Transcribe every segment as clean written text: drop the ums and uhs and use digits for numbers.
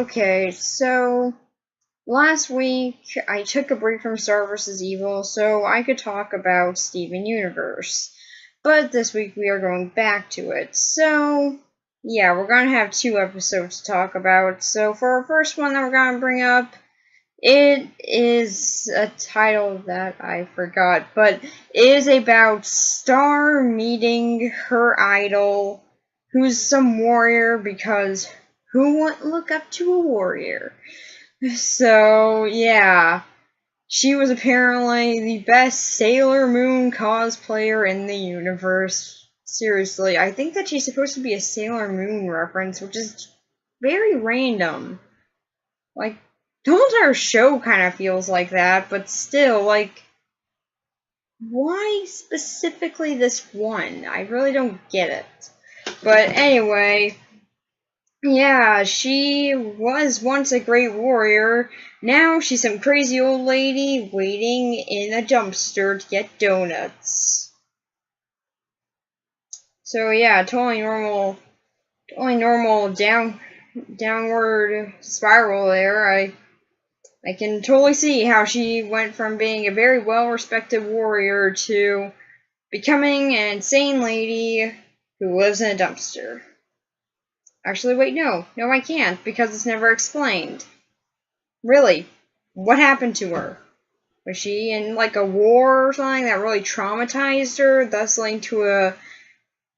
Okay, so last week I took a break from Star vs. Evil so I could talk about Steven Universe. But this week we are going back to it. So, yeah, we're going to have 2 episodes to talk about. So, for our first one that we're going to bring up, it is a title that I forgot, but it is about Star meeting her idol, who's some warrior, because who wouldn't look up to a warrior? So, yeah. She was apparently the best Sailor Moon cosplayer in the universe. Seriously, I think that she's supposed to be a Sailor Moon reference, which is very random. Like, the whole entire show kind of feels like that, but still, like, why specifically this one? I really don't get it. But anyway, yeah, she was once a great warrior. Now she's some crazy old lady waiting in a dumpster to get donuts. So yeah, totally normal downward spiral there. I can totally see how she went from being a very well-respected warrior to becoming an insane lady who lives in a dumpster. Actually, wait, no, I can't, because it's never explained. Really, what happened to her? Was she in, like, a war or something that really traumatized her, thus leading to a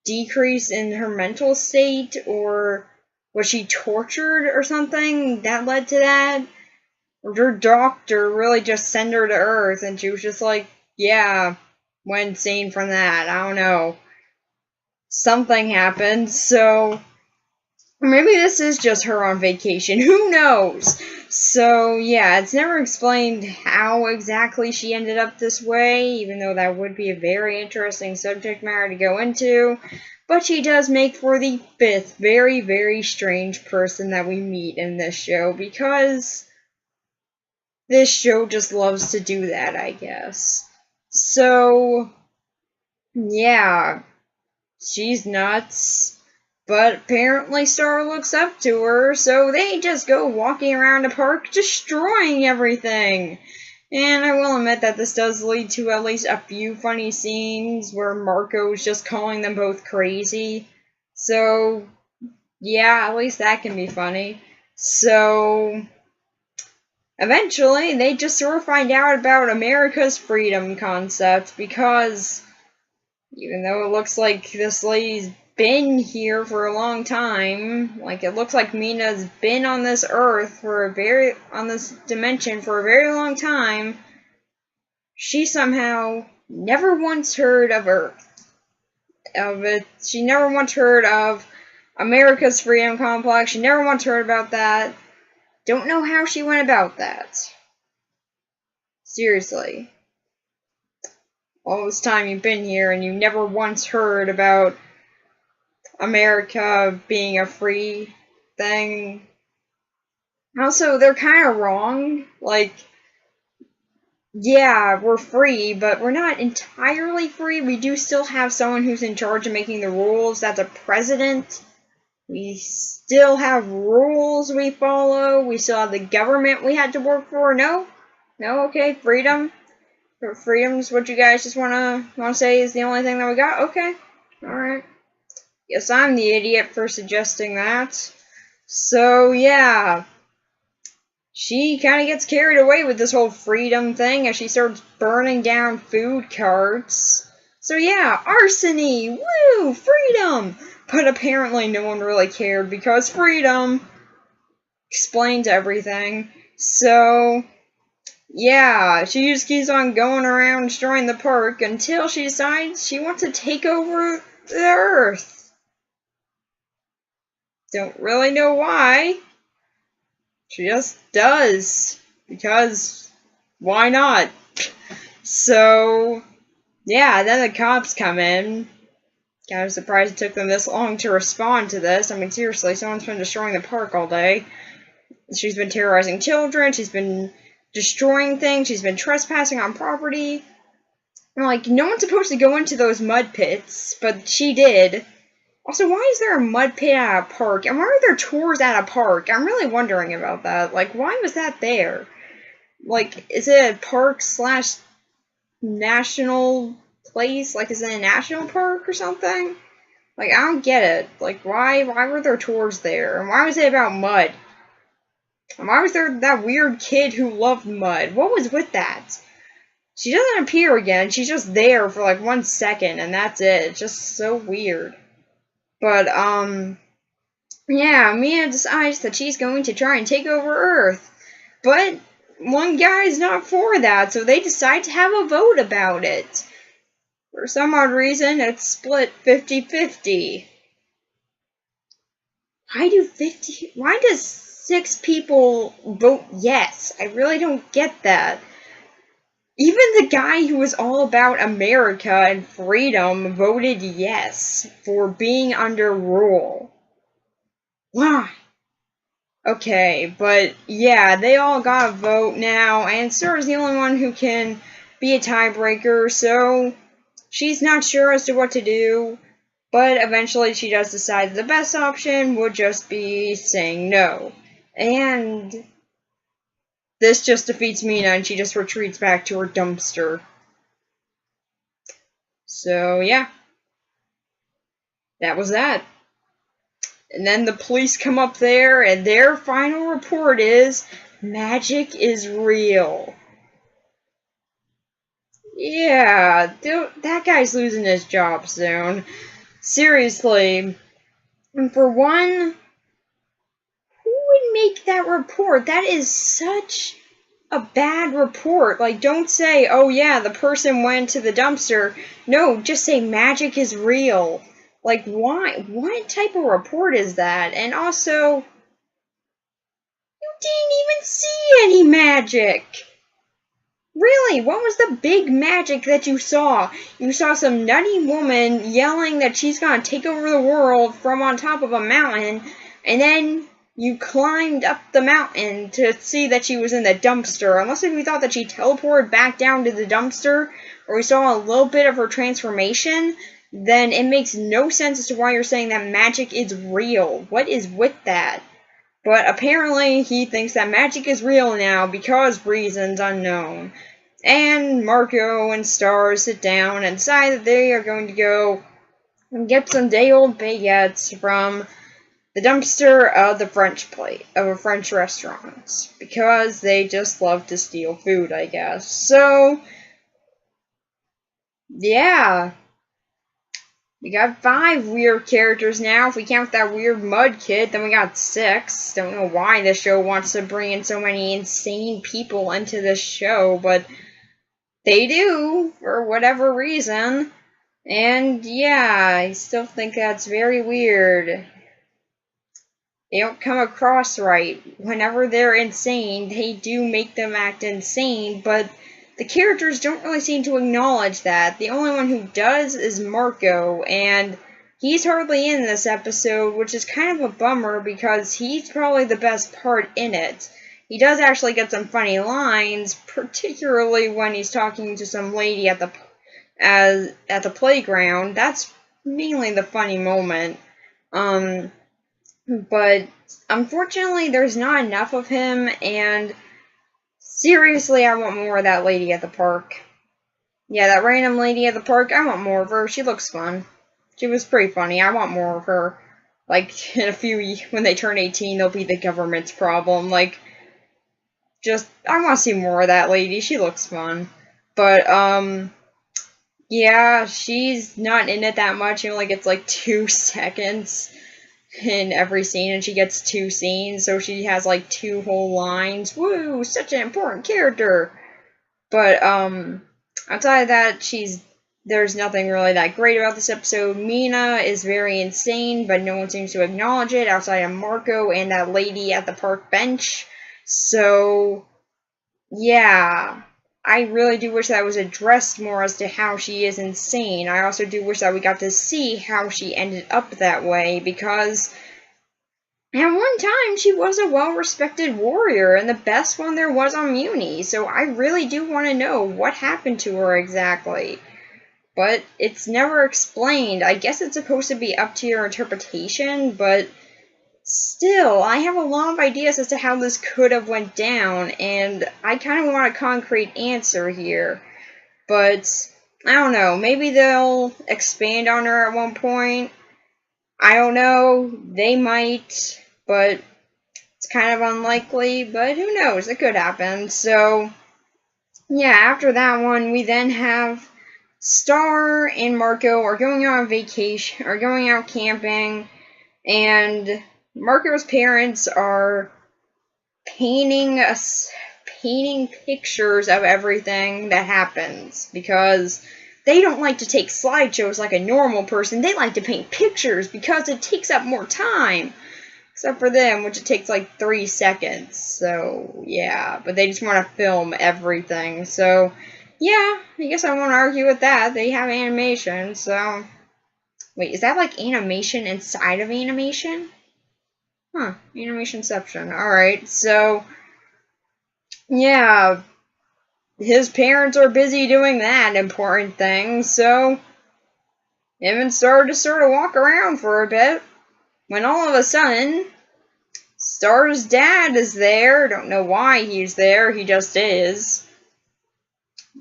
decrease in her mental state? Or was she tortured or something that led to that? Or her doctor really just sent her to Earth and she was just like, yeah, went insane from that. I don't know. Something happened, so maybe this is just her on vacation. Who knows? So, yeah, it's never explained how exactly she ended up this way, even though that would be a very interesting subject matter to go into. But she does make for the 5th very, very strange person that we meet in this show, because this show just loves to do that, I guess. So, yeah, she's nuts. But apparently Star looks up to her, so they just go walking around the park destroying everything. And I will admit that this does lead to at least a few funny scenes where Marco's just calling them both crazy. So, yeah, at least that can be funny. So, eventually, they just sort of find out about America's freedom concept, because even though it looks like this lady's been here for a long time, like it looks like Mina's been on this earth on this dimension for a very long time, she somehow never once heard of she never once heard of America's Freedom Complex, she never once heard about that. Don't know how she went about that. Seriously. All this time you've been here and you never once heard about America being a free thing. Also, they're kind of wrong. Like, yeah, we're free, but we're not entirely free. We do still have someone who's in charge of making the rules. That's a president. We still have rules we follow. We still have the government we had to work for. No? Okay, freedom. Freedom's what you guys just wanna say is the only thing that we got? Okay. Alright. Guess I'm the idiot for suggesting that. So, yeah. She kind of gets carried away with this whole freedom thing as she starts burning down food carts. So, yeah, arsony! Woo! Freedom! But apparently no one really cared because freedom explains everything. So, yeah, she just keeps on going around destroying the park until she decides she wants to take over the Earth. Don't really know why. She just does. Because why not? So, yeah, then the cops come in. Kind of surprised it took them this long to respond to this. I mean, seriously, someone's been destroying the park all day. She's been terrorizing children. She's been destroying things. She's been trespassing on property. And, like, no one's supposed to go into those mud pits, but she did. Also, why is there a mud pit at a park? And why are there tours at a park? I'm really wondering about that. Like, why was that there? Like, is it a park slash national place? Like, is it a national park or something? Like, I don't get it. Like, why were there tours there? And why was it about mud? And why was there that weird kid who loved mud? What was with that? She doesn't appear again. She's just there for like 1 second, and that's it. It's just so weird. But, yeah, Mia decides that she's going to try and take over Earth. But one guy's not for that, so they decide to have a vote about it. For some odd reason, it's split 50-50. Why does 6 people vote yes? I really don't get that. Even the guy who was all about America and freedom voted yes for being under rule. Why? Okay, but yeah, they all got a vote now, and Sarah's the only one who can be a tiebreaker, so she's not sure as to what to do, but eventually she does decide that the best option would just be saying no. And this just defeats Mina, and she just retreats back to her dumpster. So, yeah. That was that. And then the police come up there, and their final report is, magic is real. Yeah, that guy's losing his job soon. Seriously. And for one, who would make that report? That is such a bad report. Like, don't say, oh yeah, the person went to the dumpster. No, just say magic is real. Like, why? What type of report is that? And also, you didn't even see any magic. Really, what was the big magic that you saw? You saw some nutty woman yelling that she's gonna take over the world from on top of a mountain, and then you climbed up the mountain to see that she was in the dumpster. Unless if you thought that she teleported back down to the dumpster, or we saw a little bit of her transformation, then it makes no sense as to why you're saying that magic is real. What is with that? But apparently he thinks that magic is real now because reasons unknown. And Marco and Star sit down and decide that they are going to go and get some day-old baguettes from the dumpster of a French restaurant. Because they just love to steal food, I guess. So, yeah. We got 5 weird characters now. If we count that weird mud kid, then we got 6. Don't know why this show wants to bring in so many insane people into this show, but they do, for whatever reason. And yeah, I still think that's very weird. They don't come across right. Whenever they're insane, they do make them act insane, but the characters don't really seem to acknowledge that. The only one who does is Marco, and he's hardly in this episode, which is kind of a bummer because he's probably the best part in it. He does actually get some funny lines, particularly when he's talking to some lady at the playground. That's mainly the funny moment. But unfortunately, there's not enough of him, and seriously, I want more of that lady at the park. Yeah, that random lady at the park, I want more of her. She looks fun. She was pretty funny. I want more of her. Like, in a few, when they turn 18, they'll be the government's problem. Like, just, I want to see more of that lady. She looks fun. But, yeah, she's not in it that much. She only gets, like, 2 seconds in every scene, and she gets 2 scenes, so she has like 2 whole lines. Woo, such an important character. But outside of that, there's nothing really that great about this episode. Mina is very insane, but no one seems to acknowledge it outside of Marco and that lady at the park bench. So yeah, I really do wish that was addressed more as to how she is insane. I also do wish that we got to see how she ended up that way, because at one time she was a well-respected warrior, and the best one there was on Muni, so I really do want to know what happened to her exactly. but it's never explained. I guess it's supposed to be up to your interpretation, but still, I have a lot of ideas as to how this could have went down, and I kind of want a concrete answer here. But, I don't know, maybe they'll expand on her at one point. I don't know, they might, but it's kind of unlikely, but who knows, it could happen. So, yeah, after that one, we then have Star and Marco are going on vacation, are going out camping, and Marco's parents are painting pictures of everything that happens, because they don't like to take slideshows like a normal person. They like to paint pictures because it takes up more time. Except for them, which it takes like 3 seconds. So, yeah. But they just want to film everything. So, yeah, I guess I won't argue with that. They have animation, so... Wait, is that like animation inside of animation? Huh, Animationception. Alright, so... Yeah, his parents are busy doing that important thing, so... Him and Star just sort of walk around for a bit. When all of a sudden... Star's dad is there. Don't know why he's there. He just is.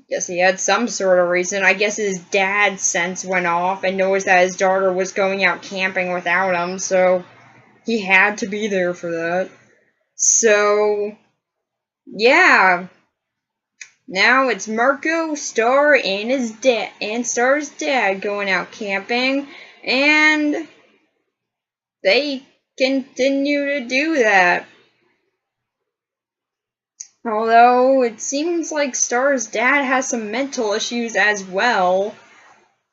Guess he had some sort of reason. I guess his dad's sense went off and noticed that his daughter was going out camping without him, so he had to be there for that. So, yeah. Now it's Marco, Star, and his dad, and Star's dad going out camping, and they continue to do that. Although, it seems like Star's dad has some mental issues as well.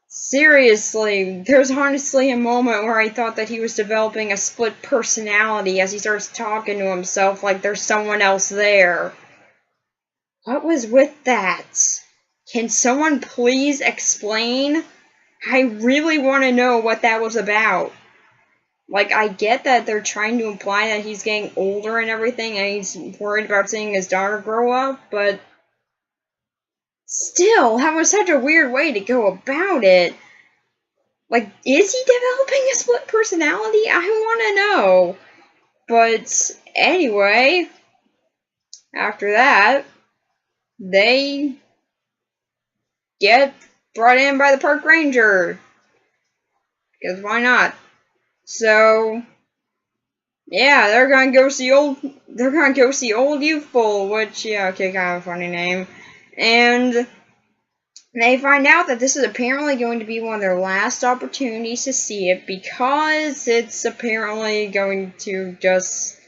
Seriously, there's honestly a moment where I thought that he was developing a split personality as he starts talking to himself like there's someone else there. What was with that? Can someone please explain? I really want to know what that was about. Like, I get that they're trying to imply that he's getting older and everything, and he's worried about seeing his daughter grow up, but still, that was such a weird way to go about it. Like, is he developing a split personality? I want to know. But, anyway, after that, they get brought in by the park ranger. Because why not? So... yeah, they're gonna go see Old Youthful, which, yeah, okay, kind of a funny name. And they find out that this is apparently going to be one of their last opportunities to see it, because it's apparently going to just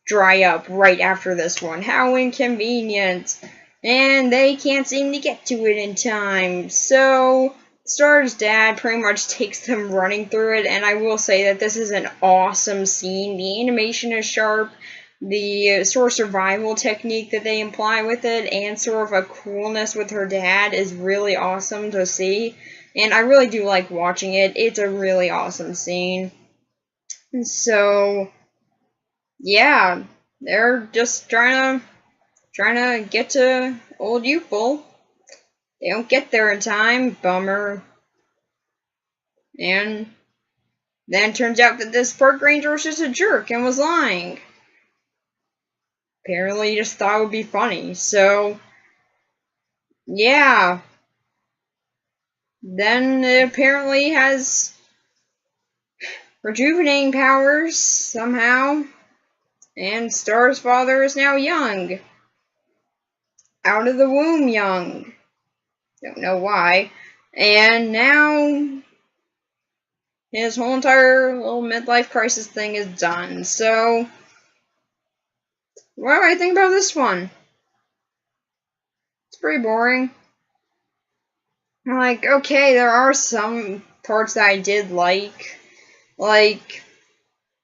dry up right after this one. How inconvenient. And they can't seem to get to it in time. So... Star's dad pretty much takes them running through it, and I will say that this is an awesome scene. The animation is sharp, the sort of survival technique that they imply with it, and sort of a coolness with her dad is really awesome to see, and I really do like watching it. It's a really awesome scene. And so, yeah, they're just trying to get to Old Youthful. They don't get there in time, bummer. And then it turns out that this park ranger was just a jerk and was lying. Apparently he just thought it would be funny, so... yeah. Then it apparently has rejuvenating powers, somehow. And Star's father is now young. Out of the womb young. Don't know why. And now his whole entire little midlife crisis thing is done. So, what do I think about this one? It's pretty boring. I'm like, okay, there are some parts that I did like. Like,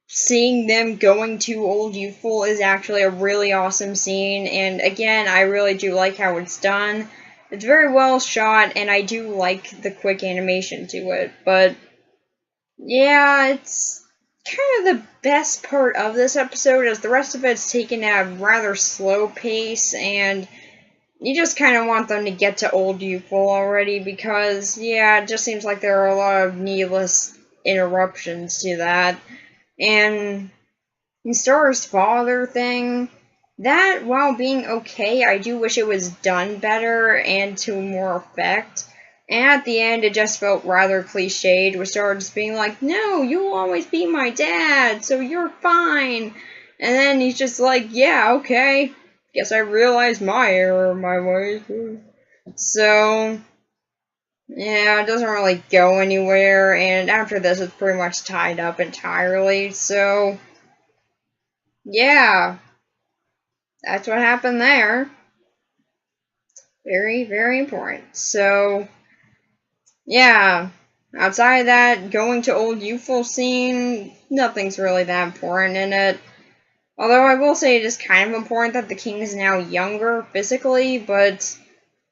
seeing them going to Old Youthful is actually a really awesome scene. And again, I really do like how it's done. It's very well shot, and I do like the quick animation to it. But, yeah, it's kind of the best part of this episode, as the rest of it's taken at a rather slow pace, and you just kind of want them to get to Old Youthful already because, yeah, it just seems like there are a lot of needless interruptions to that. And Star's father thing, that, while being okay, I do wish it was done better and to more effect. And at the end, it just felt rather cliched, with Star just being like, no, you'll always be my dad, so you're fine. And then he's just like, yeah, okay. Guess I realized my error, my ways. So, yeah, it doesn't really go anywhere, and after this, it's pretty much tied up entirely, so, yeah, that's what happened there. Very, very important. So, yeah, outside of that, going to Old Youthful scene, nothing's really that important in it. Although I will say it is kind of important that the king is now younger physically, but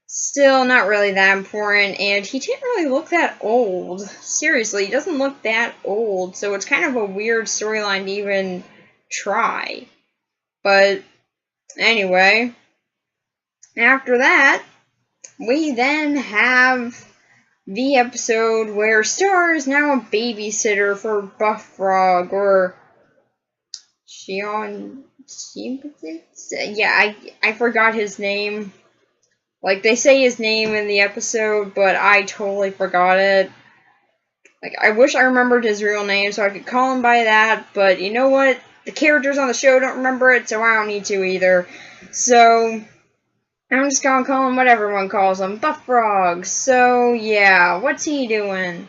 still not really that important, and he didn't really look that old. Seriously, he doesn't look that old, so it's kind of a weird storyline to even try. But anyway, after that, we then have the episode where Star is now a babysitter for Buff Frog, or Shion. Yeah, I forgot his name. Like, they say his name in the episode, but I totally forgot it. Like, I wish I remembered his real name so I could call him by that, but you know what? The characters on the show don't remember it, so I don't need to either. So, I'm just gonna call him what everyone calls him, Buff Frog. So, yeah, what's he doing?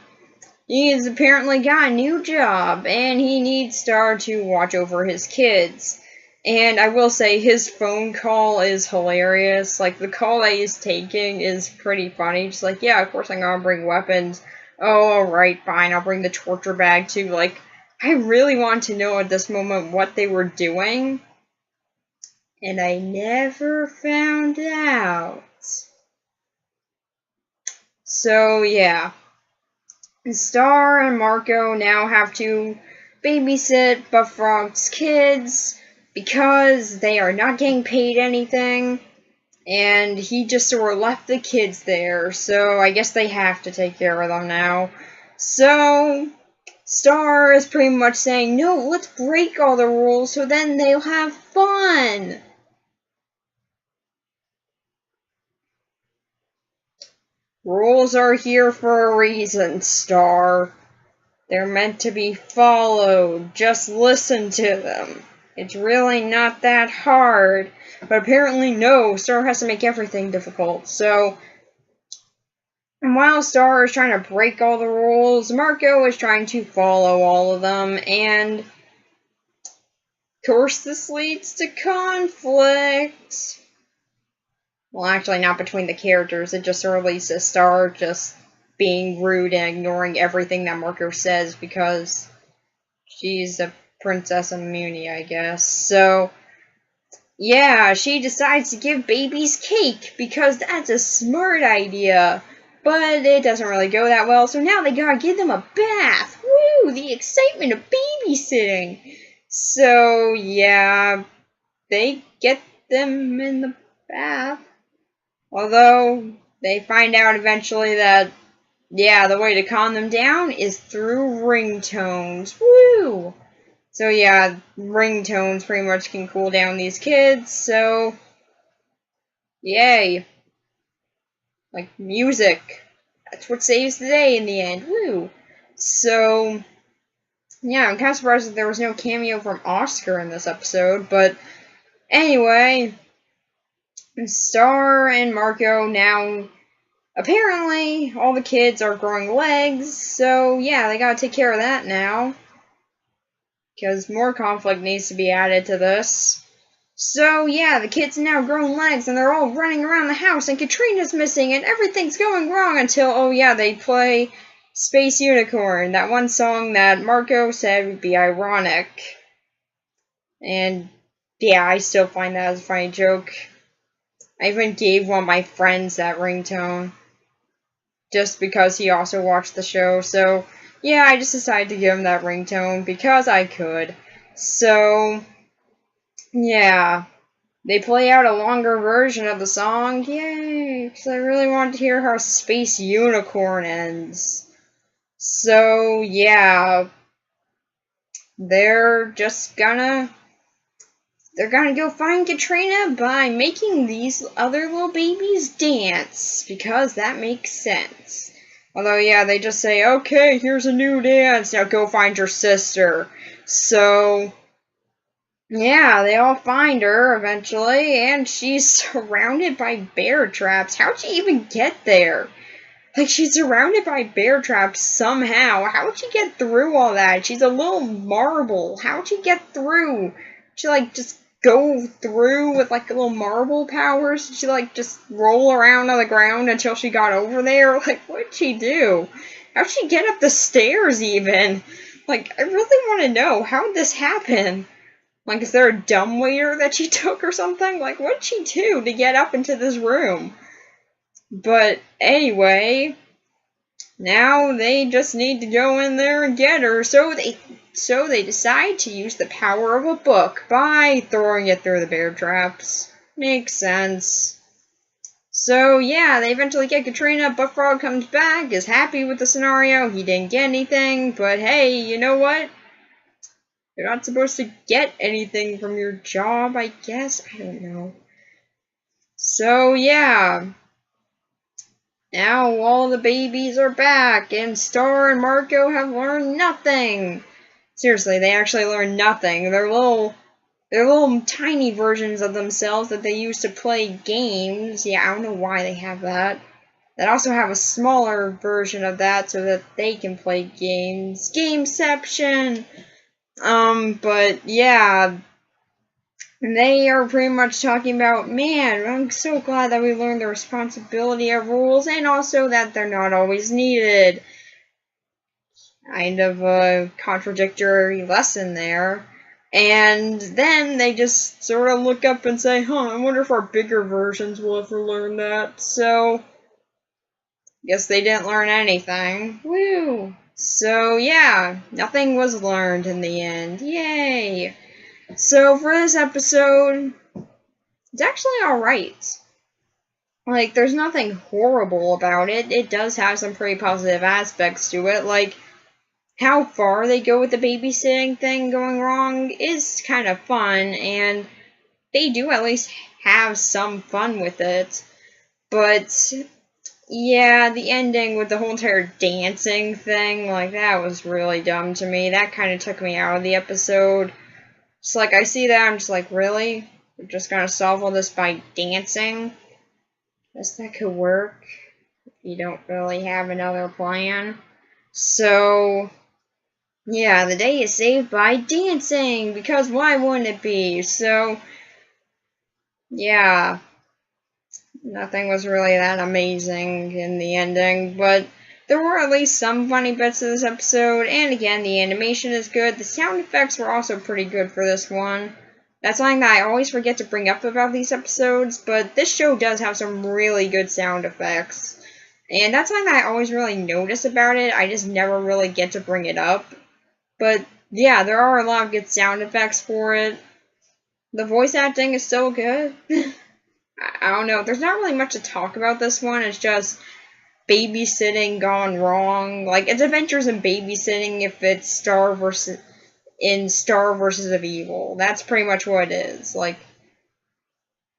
He's apparently got a new job, and he needs Star to watch over his kids. And I will say, his phone call is hilarious. Like, the call that he's taking is pretty funny. Just like, yeah, of course I'm gonna bring weapons. Oh, alright, fine, I'll bring the torture bag too. Like, I really want to know at this moment what they were doing. And I never found out. So, yeah. Star and Marco now have to babysit Buff Frog's kids because they are not getting paid anything, and he just sort of left the kids there, so I guess they have to take care of them now. So, Star is pretty much saying, no, let's break all the rules so then they'll have fun. Rules are here for a reason, Star. They're meant to be followed. Just listen to them. It's really not that hard. But apparently, no. Star has to make everything difficult. So, and while Star is trying to break all the rules, Marco is trying to follow all of them. And, of course, this leads to conflict. Well, actually, not between the characters. It just sort of leads to Star just being rude and ignoring everything that Marco says because she's a princess of Muni, I guess. So, yeah, she decides to give babies cake because that's a smart idea. But it doesn't really go that well, so now they gotta give them a bath. Woo! The excitement of babysitting. So, yeah, they get them in the bath. Although, they find out eventually that, yeah, the way to calm them down is through ringtones. Woo! So yeah, ringtones pretty much can cool down these kids, so yay. Like, music. That's what saves the day in the end. Woo! So, yeah, I'm kind of surprised that there was no cameo from Oscar in this episode, but anyway, Star and Marco now, apparently, all the kids are growing legs, so yeah, they gotta take care of that now. Because more conflict needs to be added to this. So, yeah, the kids have now grown legs, and they're all running around the house, and Katrina's missing, and everything's going wrong until, oh yeah, they play Space Unicorn, that one song that Marco said would be ironic. And, yeah, I still find that as a funny joke. I even gave one of my friends that ringtone, just because he also watched the show, so yeah, I just decided to give him that ringtone because I could. So, yeah. they play out a longer version of the song. Yay! Because I really wanted to hear how Space Unicorn ends. So, yeah. They're gonna go find Katrina by making these other little babies dance. Because that makes sense. Although, yeah, they just say, okay, here's a new dance. Now go find your sister. So, yeah, they all find her eventually, and she's surrounded by bear traps. How'd she even get there? Like, she's surrounded by bear traps somehow. How'd she get through all that? She's a little marble. How'd she get through? She, like, just go through with, like, little marble powers? She, like, just roll around on the ground until she got over there? Like, what'd she do? How'd she get up the stairs, even? Like, I really want to know. How'd this happen? Like, is there a dumbwaiter that she took or something? Like, what'd she do to get up into this room? But anyway, now they just need to go in there and get her. So they decide to use the power of a book by throwing it through the bear traps. Makes sense. So yeah, they eventually get Katrina. Buffrog comes back, is happy with the scenario. He didn't get anything, but hey, you know what? You're not supposed to get anything from your job, I guess? I don't know. So, yeah. Now all the babies are back, and Star and Marco have learned nothing. Seriously, they actually learned nothing. They're little tiny versions of themselves that they use to play games. Yeah, I don't know why they have that. They also have a smaller version of that so that they can play games. Gameception! But yeah, they are pretty much talking about, man, I'm so glad that we learned the responsibility of rules and also that they're not always needed. Kind of a contradictory lesson there. And then they just sort of look up and say, I wonder if our bigger versions will ever learn that. So, guess they didn't learn anything. Woo! So, yeah, nothing was learned in the end. Yay! So, for this episode, it's actually alright. Like, there's nothing horrible about it. It does have some pretty positive aspects to it. Like, how far they go with the babysitting thing going wrong is kind of fun, and they do at least have some fun with it. But yeah, the ending with the whole entire dancing thing, like, that was really dumb to me. That kind of took me out of the episode. It's like, I see that, I'm just like, really? We're just gonna solve all this by dancing? Guess that could work if you don't really have another plan. So, yeah, the day is saved by dancing, because why wouldn't it be? So, yeah. Nothing was really that amazing in the ending, but there were at least some funny bits of this episode, and again, the animation is good. The sound effects were also pretty good for this one. That's something that I always forget to bring up about these episodes, but this show does have some really good sound effects. And that's something that I always really notice about it, I just never really get to bring it up. But yeah, there are a lot of good sound effects for it. The voice acting is still good. I don't know, there's not really much to talk about this one, it's just babysitting gone wrong. Like, it's Adventures in Babysitting if it's Star versus of Evil. That's pretty much what it is. Like,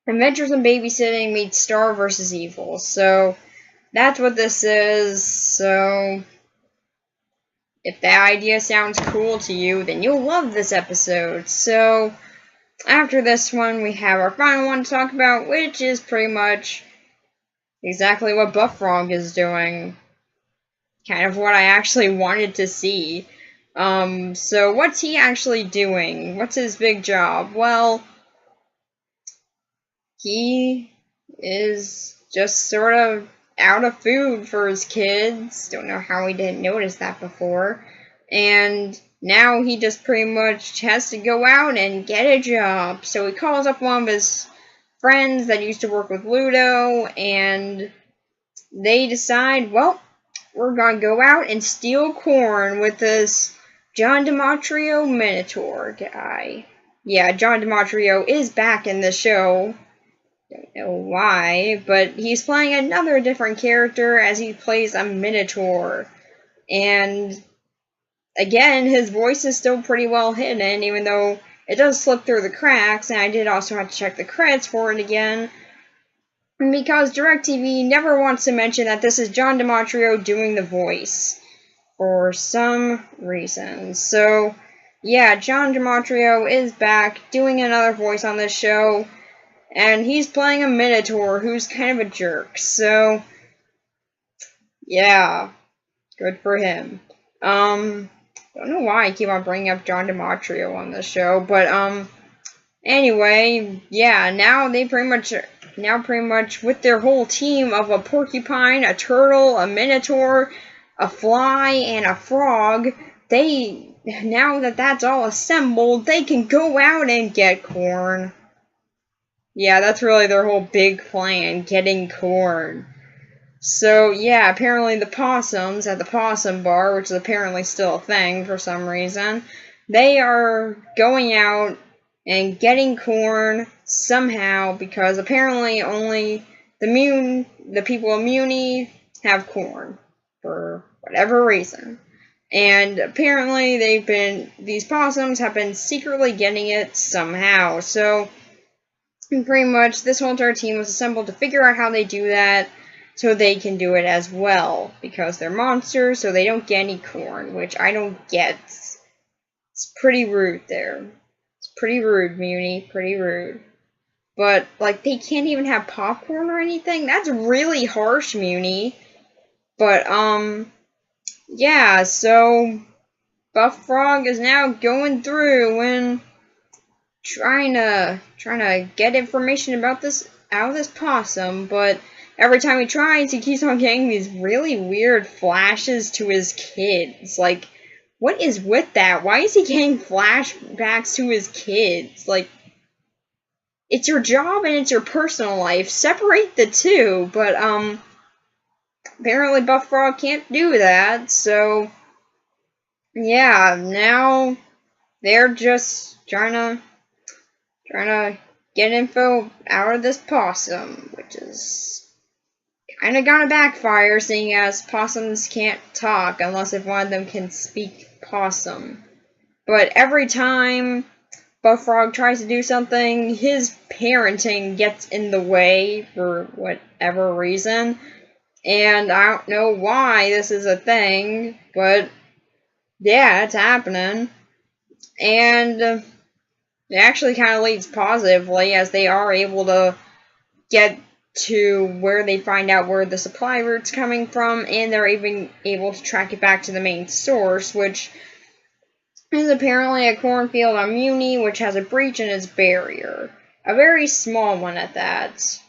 Adventures in Babysitting meets Star versus Evil. So, that's what this is. So, if that idea sounds cool to you, then you'll love this episode. So, after this one, we have our final one to talk about, which is pretty much exactly what Buffrog is doing. Kind of what I actually wanted to see. So what's he actually doing? What's his big job? Well, he is just sort of out of food for his kids. Don't know how he didn't notice that before. And now he just pretty much has to go out and get a job. So he calls up one of his friends that used to work with Ludo, and they decide, well, we're gonna go out and steal corn with this John DiMatteo Minotaur guy. yeah, John DiMaggio is back in the show. Don't know why, but he's playing another different character as he plays a Minotaur. And again, his voice is still pretty well hidden, even though it does slip through the cracks, and I did also have to check the credits for it again. Because DirecTV never wants to mention that this is John DiMaggio doing the voice. For some reason. So, yeah, John DiMaggio is back doing another voice on this show. And he's playing a Minotaur who's kind of a jerk. So, yeah, good for him. Don't know why I keep on bringing up John DiMaggio on this show, but anyway, yeah, now pretty much with their whole team of a porcupine, a turtle, a Minotaur, a fly, and a frog, now that that's all assembled, they can go out and get corn. Yeah, that's really their whole big plan, getting corn. So, yeah, apparently the possums at the possum bar, which is apparently still a thing for some reason, they are going out and getting corn somehow, because apparently only the people of Muni have corn, for whatever reason. And apparently these possums have been secretly getting it somehow. So, pretty much, this whole entire team was assembled to figure out how they do that, so they can do it as well, because they're monsters, so they don't get any corn, which I don't get. It's pretty rude there. It's pretty rude, Muni, pretty rude. But, like, they can't even have popcorn or anything? That's really harsh, Muni. But, yeah, so Buff Frog is now going through and trying to get information about this out of this possum, but every time he tries, he keeps on getting these really weird flashes to his kids. Like, what is with that? Why is he getting flashbacks to his kids? Like, it's your job and it's your personal life. Separate the two, but, apparently Buff Frog can't do that, so, yeah, now they're just trying to get info out of this possum, which is kind of gonna backfire, seeing as possums can't talk unless if one of them can speak possum. But every time Buff Frog tries to do something, his parenting gets in the way for whatever reason. And I don't know why this is a thing, but yeah, it's happening. And it actually kind of leads positively, as they are able to get to where they find out where the supply route's coming from, and they're even able to track it back to the main source, which is apparently a cornfield on Muni, which has a breach in its barrier. A very small one at that.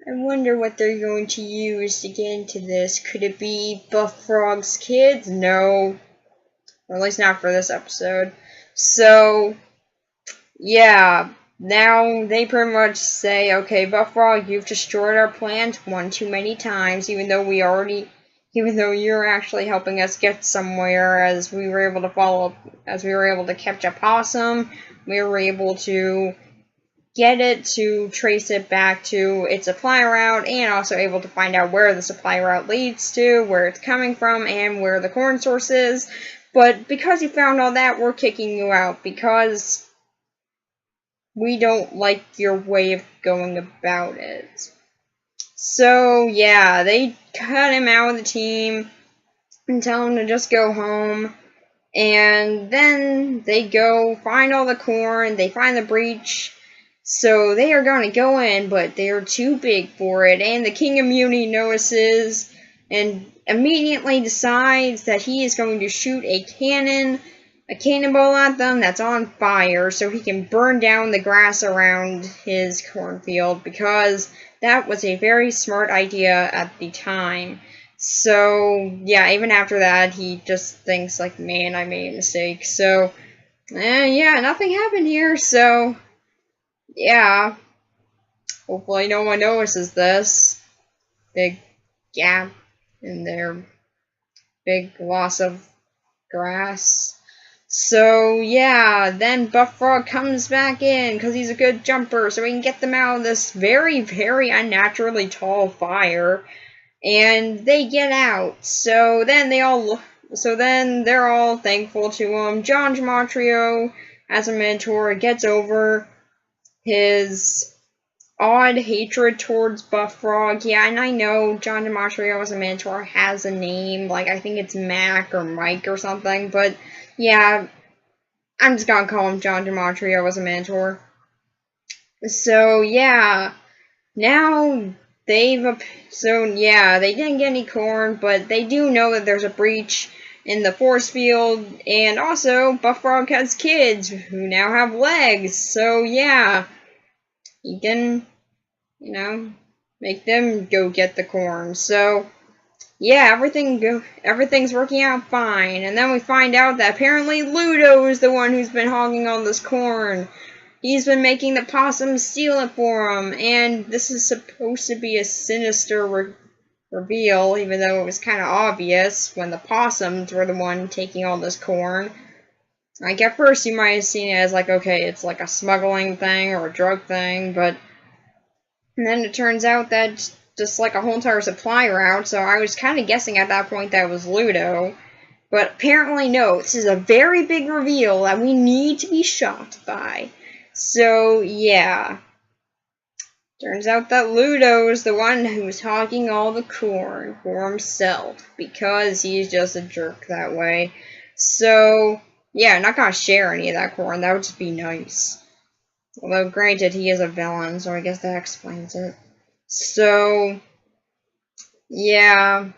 I wonder what they're going to use to get into this. Could it be Buff Frog's kids? No. Or at least not for this episode. So, yeah. Now they pretty much say, okay, Buff Frog, you've destroyed our plans one too many times, even though you're actually helping us get somewhere, as we were able to catch a possum, we were able to get it to trace it back to its supply route, and also able to find out where the supply route leads to, where it's coming from, and where the corn source is. But because you found all that, we're kicking you out, because we don't like your way of going about it. So, yeah, they cut him out of the team and tell him to just go home. And then they go find all the corn, they find the breach. So they are going to go in, but they're too big for it. And the King of Muni notices and immediately decides that he is going to shoot a cannonball at them that's on fire, so he can burn down the grass around his cornfield, because that was a very smart idea at the time. So, yeah, even after that, he just thinks, like, man, I made a mistake. So, yeah, nothing happened here, so, yeah. Hopefully no one notices this big gap in their big loss of grass. So, yeah, then Buff Frog comes back in because he's a good jumper, so he can get them out of this very, very unnaturally tall fire. And they get out. So then they're all thankful to him. John Gematrio, as a mentor, gets over his odd hatred towards Buff Frog. Yeah, and I know John Gematrio as a mentor has a name, like I think it's Mac or Mike or something, but yeah, I'm just gonna call him John Gematrio as a mentor. So yeah, now they didn't get any corn, but they do know that there's a breach in the force field, and also Buff Frog has kids who now have legs, so yeah, he can, make them go get the corn. So yeah, everything's working out fine, and then we find out that apparently Ludo is the one who's been hogging all this corn. He's been making the possums steal it for him, and this is supposed to be a sinister reveal, even though it was kind of obvious when the possums were the one taking all this corn. Like, at first you might have seen it as like, okay, it's like a smuggling thing or a drug thing, but then it turns out that it's just like a whole entire supply route, so I was kind of guessing at that point that it was Ludo. But apparently no, this is a very big reveal that we need to be shocked by. So, yeah. Turns out that Ludo is the one who's hogging all the corn for himself, because he's just a jerk that way. So, yeah, not gonna share any of that corn, that would just be nice. Although, granted, he is a villain, so I guess that explains it. So, yeah.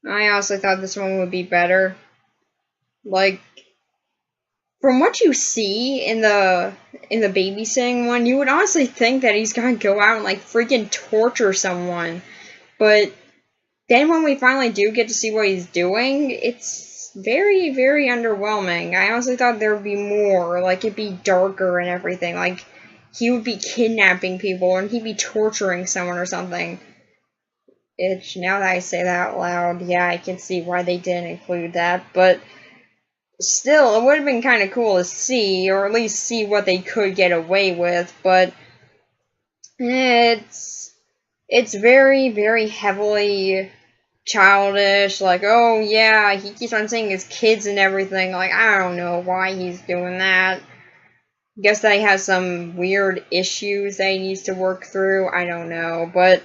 I honestly thought this one would be better. Like, from what you see in the babysitting one, you would honestly think that he's gonna go out and like freaking torture someone. But then when we finally do get to see what he's doing, it's very, very underwhelming. I honestly thought there would be more, like it'd be darker and everything. Like he would be kidnapping people and he'd be torturing someone or something. Now that I say that out loud, yeah, I can see why they didn't include that, but still, it would have been kind of cool to see, or at least see what they could get away with, but it's very, very heavily childish, like, oh yeah, he keeps on saying his kids and everything, like, I don't know why he's doing that. Guess that he has some weird issues that he needs to work through, I don't know, but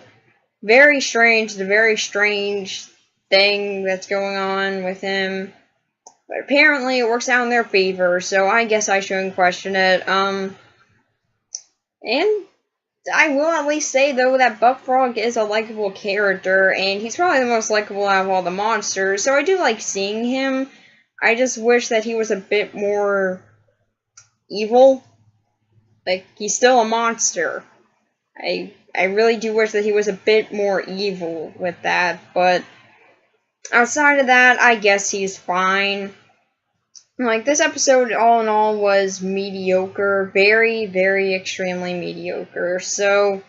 very strange, the very strange thing that's going on with him. But apparently it works out in their favor, so I guess I shouldn't question it. And I will at least say, though, that Buff Frog is a likable character, and he's probably the most likable out of all the monsters, so I do like seeing him. I just wish that he was a bit more evil. Like, he's still a monster. I really do wish that he was a bit more evil with that, but outside of that, I guess he's fine. Like, this episode, all in all, was mediocre. Very, very extremely mediocre. So,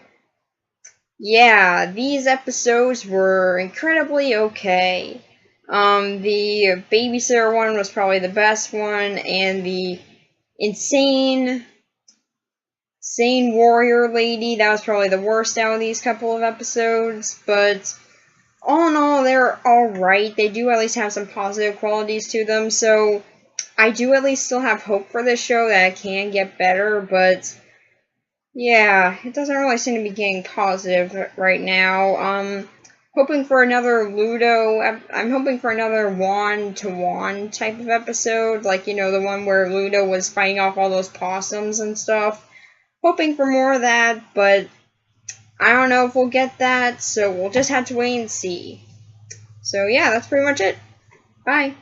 yeah, these episodes were incredibly okay. The babysitter one was probably the best one, and the insane warrior lady, that was probably the worst out of these couple of episodes, but all in all, they're alright. They do at least have some positive qualities to them, so I do at least still have hope for this show that it can get better, but yeah, it doesn't really seem to be getting positive right now. Hoping for another Ludo, I'm hoping for another wand-to-wand type of episode, like, the one where Ludo was fighting off all those possums and stuff. Hoping for more of that, but I don't know if we'll get that, so we'll just have to wait and see. So yeah, that's pretty much it. Bye.